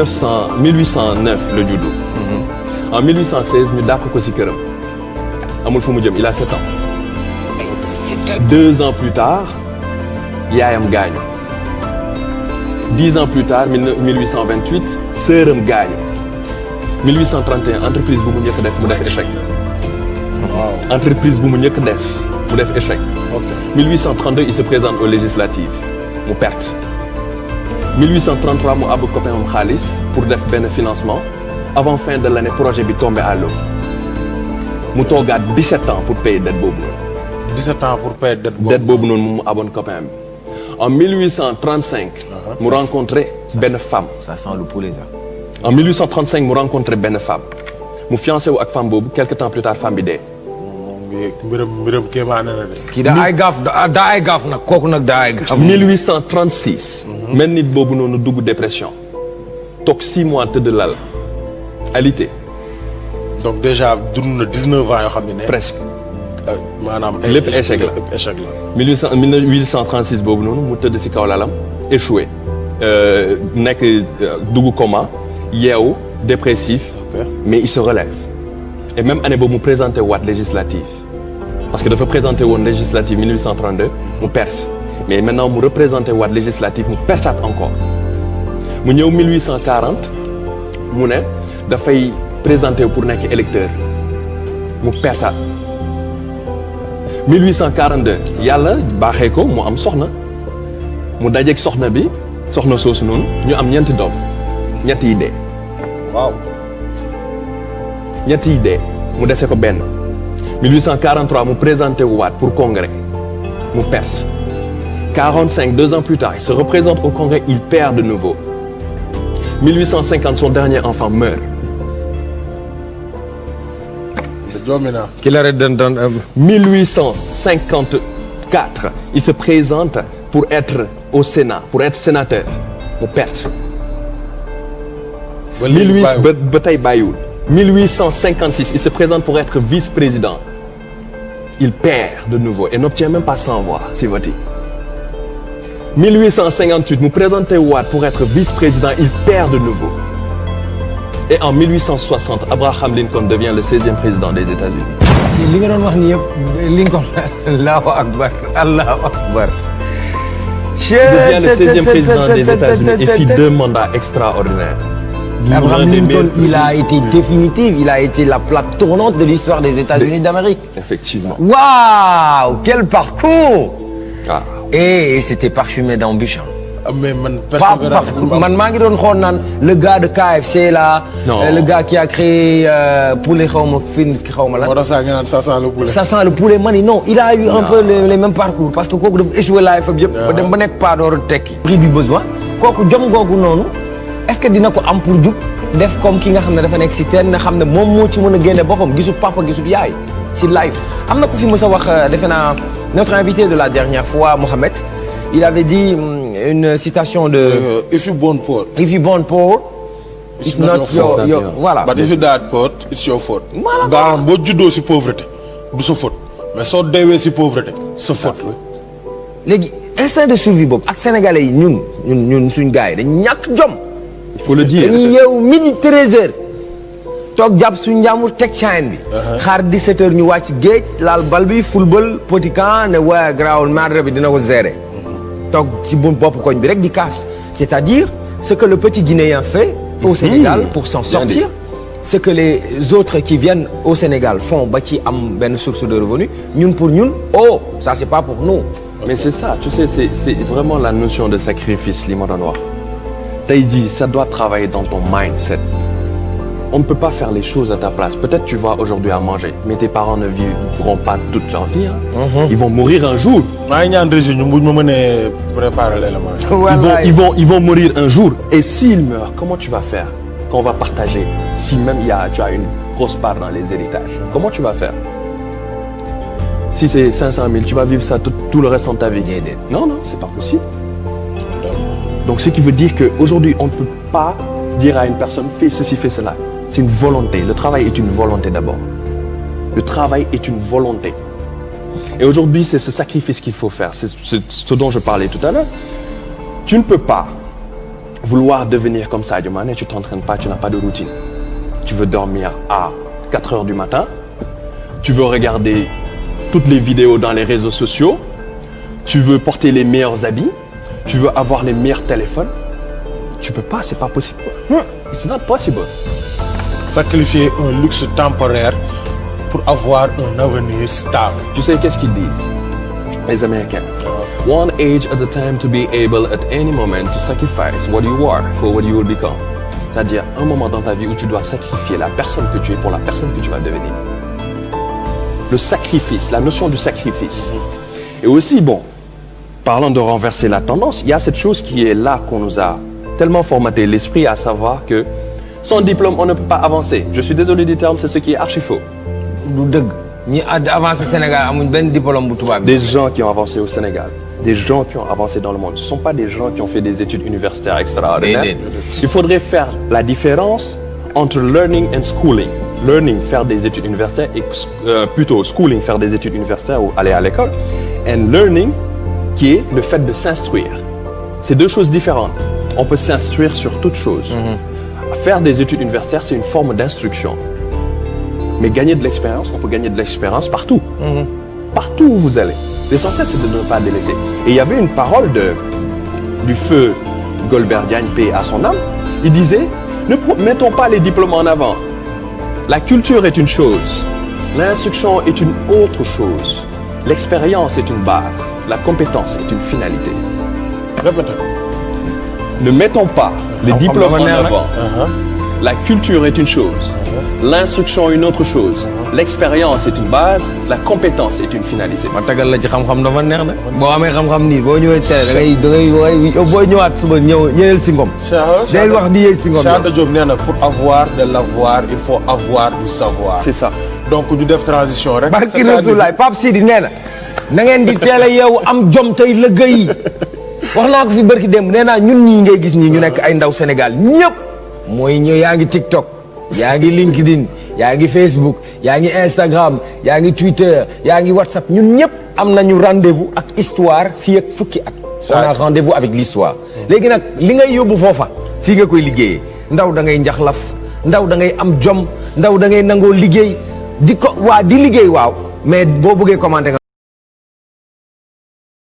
1809 le juddu. En 1816 ñu dàq ko ci këram amul fu mu jëm il a 7 ans. 2 ans plus tard yaayam gaañu. 10 ans plus tard 1828 sœuram gaañu. 1831 entreprise bu mu njëkk def mu def échec. waaw entreprise bu mu njëkk def mu def échec. ok 1832 il se présente aux législatives mu perte. 1833 mu àbb copain am xaalis pour def benn financement avant fin de l'année projet bi tombé à l'eau mu toogaat 17 ans pour payer dette boobu noonu. 17 ans pour payer dette boobu. dette boobu noonu mu àbboon copain bi. En 1835. mu rencontré benn femme. Ça sent le poulet ça. En 1835 mu rencontré benn femme mu fiancé wu ak femme boobu quelque temps plus tard femme bi dee. mbiram kéemaane na de. kii daa ay gaaf nag kooku nag daa ay gaaf. 1836. mel nit boobu noonu dugg dépression. toog 6 mois tëdd lal alité. donc déjà dund na 19 ans yoo xam ne. presque. maanaam lépp échec la lépp échec la. 1836 boobu noonu mu tëdd ci kaw lalam échoué. nekk dugg coma yeewu dépressif. mais il se relève. et même année boobu mu présenté waat législative. parce que dafa présenté woon législative 1832 mu perte mais maintenant mu représenté waat législative mu pertaat encore mu ñëw 1840 mu ne dafay présenté pour nekk électeur mu pertaat 1842 yàlla baaxee ko mu am soxna mu dajeeg soxna bi soxna soosu noonu ñu am ñeenti doom ñett yi dee. waaw. ñett yi dee mu dese ko benn 1843 mu présenté wu waat pour congrès mu perte 45 2 ans plus tard il se représente au congrès il perd de nouveau 1850 son dernier enfant meurt. Qu'il arrête d'entendre. 1854 il se présente pour être au Sénat pour être sénateur mu perte. ba tey bàyyiwul. 1856 il se présente pour être vice-président il perd de nouveau et n'obtient même pas 100 voix si voté. 1858 mu présenté waat pour être vice-président il perd de nouveau. Et en 1860 Abraham Lincoln devient le 16e président des États-Unis. si li nga doon wax ni yëpp Lincoln Allahu akbar Allahu akbar. devient le 16e président des États-Unis et fit 2 mandats extraordinaires. Abraham Lincoln, il a été définitif, il a été la plaque tournante de l'histoire des États-Unis d'Amérique. Effectivement. Waouh, quel parcours! Ah. Et c'était parfumé d'embûches. mais man man maa ngi doon xool naan le gars de KFC là. le gars qui a créé poulet xaw ma fin xaw ma lan. moo tax saa nga naan ça sent le poulet. ça sent le poulet man non il a eu un peu les mêmes parcours parce que kooku dafa échoué laay fa yëpp. ba dem ba nekk pas door tekki. prix du besoin kooku jom googu noonu. est-ce que dina ko am pour jug def comme ki nga xam ne dafa nekk si teen na xam ne moom moo ci mën a génne boppam gisut papa gisut yaay si live am na ku fi mës a wax defe naa notre invité de la dernière fois Mohamed il avait dit une citation de if you born poor it's not your voilà but if you died poor it's your faute maanaam boo juddoo si pauvreté du sa faute mais soo deewee si pauvreté sa faute léegi instinct de survie boobu ak sénégalais yi ñun suñ gars yi dañ ñàkk jom. il faut le dire dañuy yeewu midi 13h toog jàpp suñu njàmbur teg chaîne bi. xaar 17h ñu wàcc géej laal bal bi football petit camp ne waaye garaawul madre bi dina ko gérer. toog ci bopp koñ bi rek di casse c'est-à-dire ce que le petit Guinéen fait au Sénégal pour s'en sortir. ce que les autres qui viennent au Sénégal font ba ci am benn source de revenu ñun pour ñun oh ça c'est pas pour nous. mais c'est ça tu sais c'est vraiment la notion de sacrifice li ma doon wax tey jii ça doit travailler dans ton mindset on ne peut pas faire les choses à ta place peut-être tu vas aujourd'hui à manger mais tes parents ne vivront pas toute leur vie hein. Ils vont mourir un jour. maa ngi ñaan région ñu buñ ma mënee préparer l'élément. ils vont mourir un jour et s'ils meurent comment tu vas faire quand on va partager si même tu as une grosse part dans les héritages comment tu vas faire. Si c'est 500 000, tu vas vivre ça tout le restant de ta vie. Non, c'est pas possible. Donc, ce qui veut dire qu'aujourd'hui, on ne peut pas dire à une personne, fais ceci, fais cela. C'est une volonté. Le travail est une volonté d'abord. Le travail est une volonté. Et aujourd'hui, c'est ce sacrifice qu'il faut faire. C'est ce dont je parlais tout à l'heure. Tu ne peux pas vouloir devenir comme Sadio Mané, tu t'entraînes pas, tu n'as pas de routine. Tu veux dormir à 4 heures du matin, tu veux regarder toutes les vidéos dans les réseaux sociaux, tu veux porter les meilleurs habits, tu veux avoir les meilleurs téléphones. Tu peux pas, c'est pas possible. It's not possible. Sacrifier un luxe temporaire pour avoir un avenir stable. Tu sais qu'est-ce qu'ils disent, les Américains? One age at a time to be able at any moment to sacrifice what you are for what you will become. C'est-à-dire un moment dans ta vie où tu dois sacrifier la personne que tu es pour la personne que tu vas devenir. Le sacrifice, la notion du sacrifice. Et aussi, bon, parlant de renverser la tendance, il y a cette chose qui est là qu'on nous a tellement formaté l'esprit, à savoir que sans diplôme, on ne peut pas avancer. Je suis désolé du terme, c'est ce qui est archi faux. du dëgg ñi avancé Sénégal amuñ benn diplôme bu tubaab. Des gens qui ont avancé au Sénégal, des gens qui ont avancé dans le monde, ce ne sont pas des gens qui ont fait des études universitaires extraordinaires. Il faudrait faire la différence entre learning and schooling. Learning, faire des études universitaires, et plutôt schooling, faire des études universitaires ou aller à l'école. And learning, qui est le fait de s'instruire. C'est deux choses différentes. On peut s'instruire sur toute chose. Faire des études universitaires, c'est une forme d'instruction. Mais gagner de l'expérience, on peut gagner de l'expérience partout. Partout où vous allez. L'essentiel, c'est de ne pas délaisser. Et il y avait une parole du feu Golbert Diagne, paix à son âme. Il disait, ne mettons pas les diplômes en avant. La culture est une chose. L'instruction est une autre chose. L'expérience est une base. La compétence est une finalité. Répétez. Ne mettons pas les diplômes en avant. La culture est une chose. L'instruction une autre chose. L'expérience est une base. La compétence est une finalité. ma tagal la ci xam-xam dafa neex na. boo amee xam-xam nii boo ñëwee télé da ngay boo ñëwaat suba ñëw yéyal si ngom. day wax di yéy si ngom. Cheikh Anta Diop nee na pour avoir de l'avoir il faut avoir du savoir. C'est ça. donc ñu def transition rek. barki Rasulaay Pape Sidi nee na ngeen di teel a yeewu am jom tey liggéey wax naa ko fi barki démb nee naa ñun ñii ngay gis nii ñu nekk ay ndaw Sénégal ñëpp mooy ñëw yaa ngi TikTok yaa ngi LinkedIn yaa ngi Facebook yaa ngi Instagram yaa ngi Twitter yaa ngi WhatsApp ñun ñëpp am nañu rendez-vous ak histoire fii ak fukki at. on a rendez-vous avec l'histoire. léegi nag li ngay yóbbu foofa fii nga koy liggéeyee ndaw da ngay njaxlaf ndaw da ngay am jom ndaw da ngay nangoo liggéey di ko waa di liggéey waaw mais boo bëggee commenter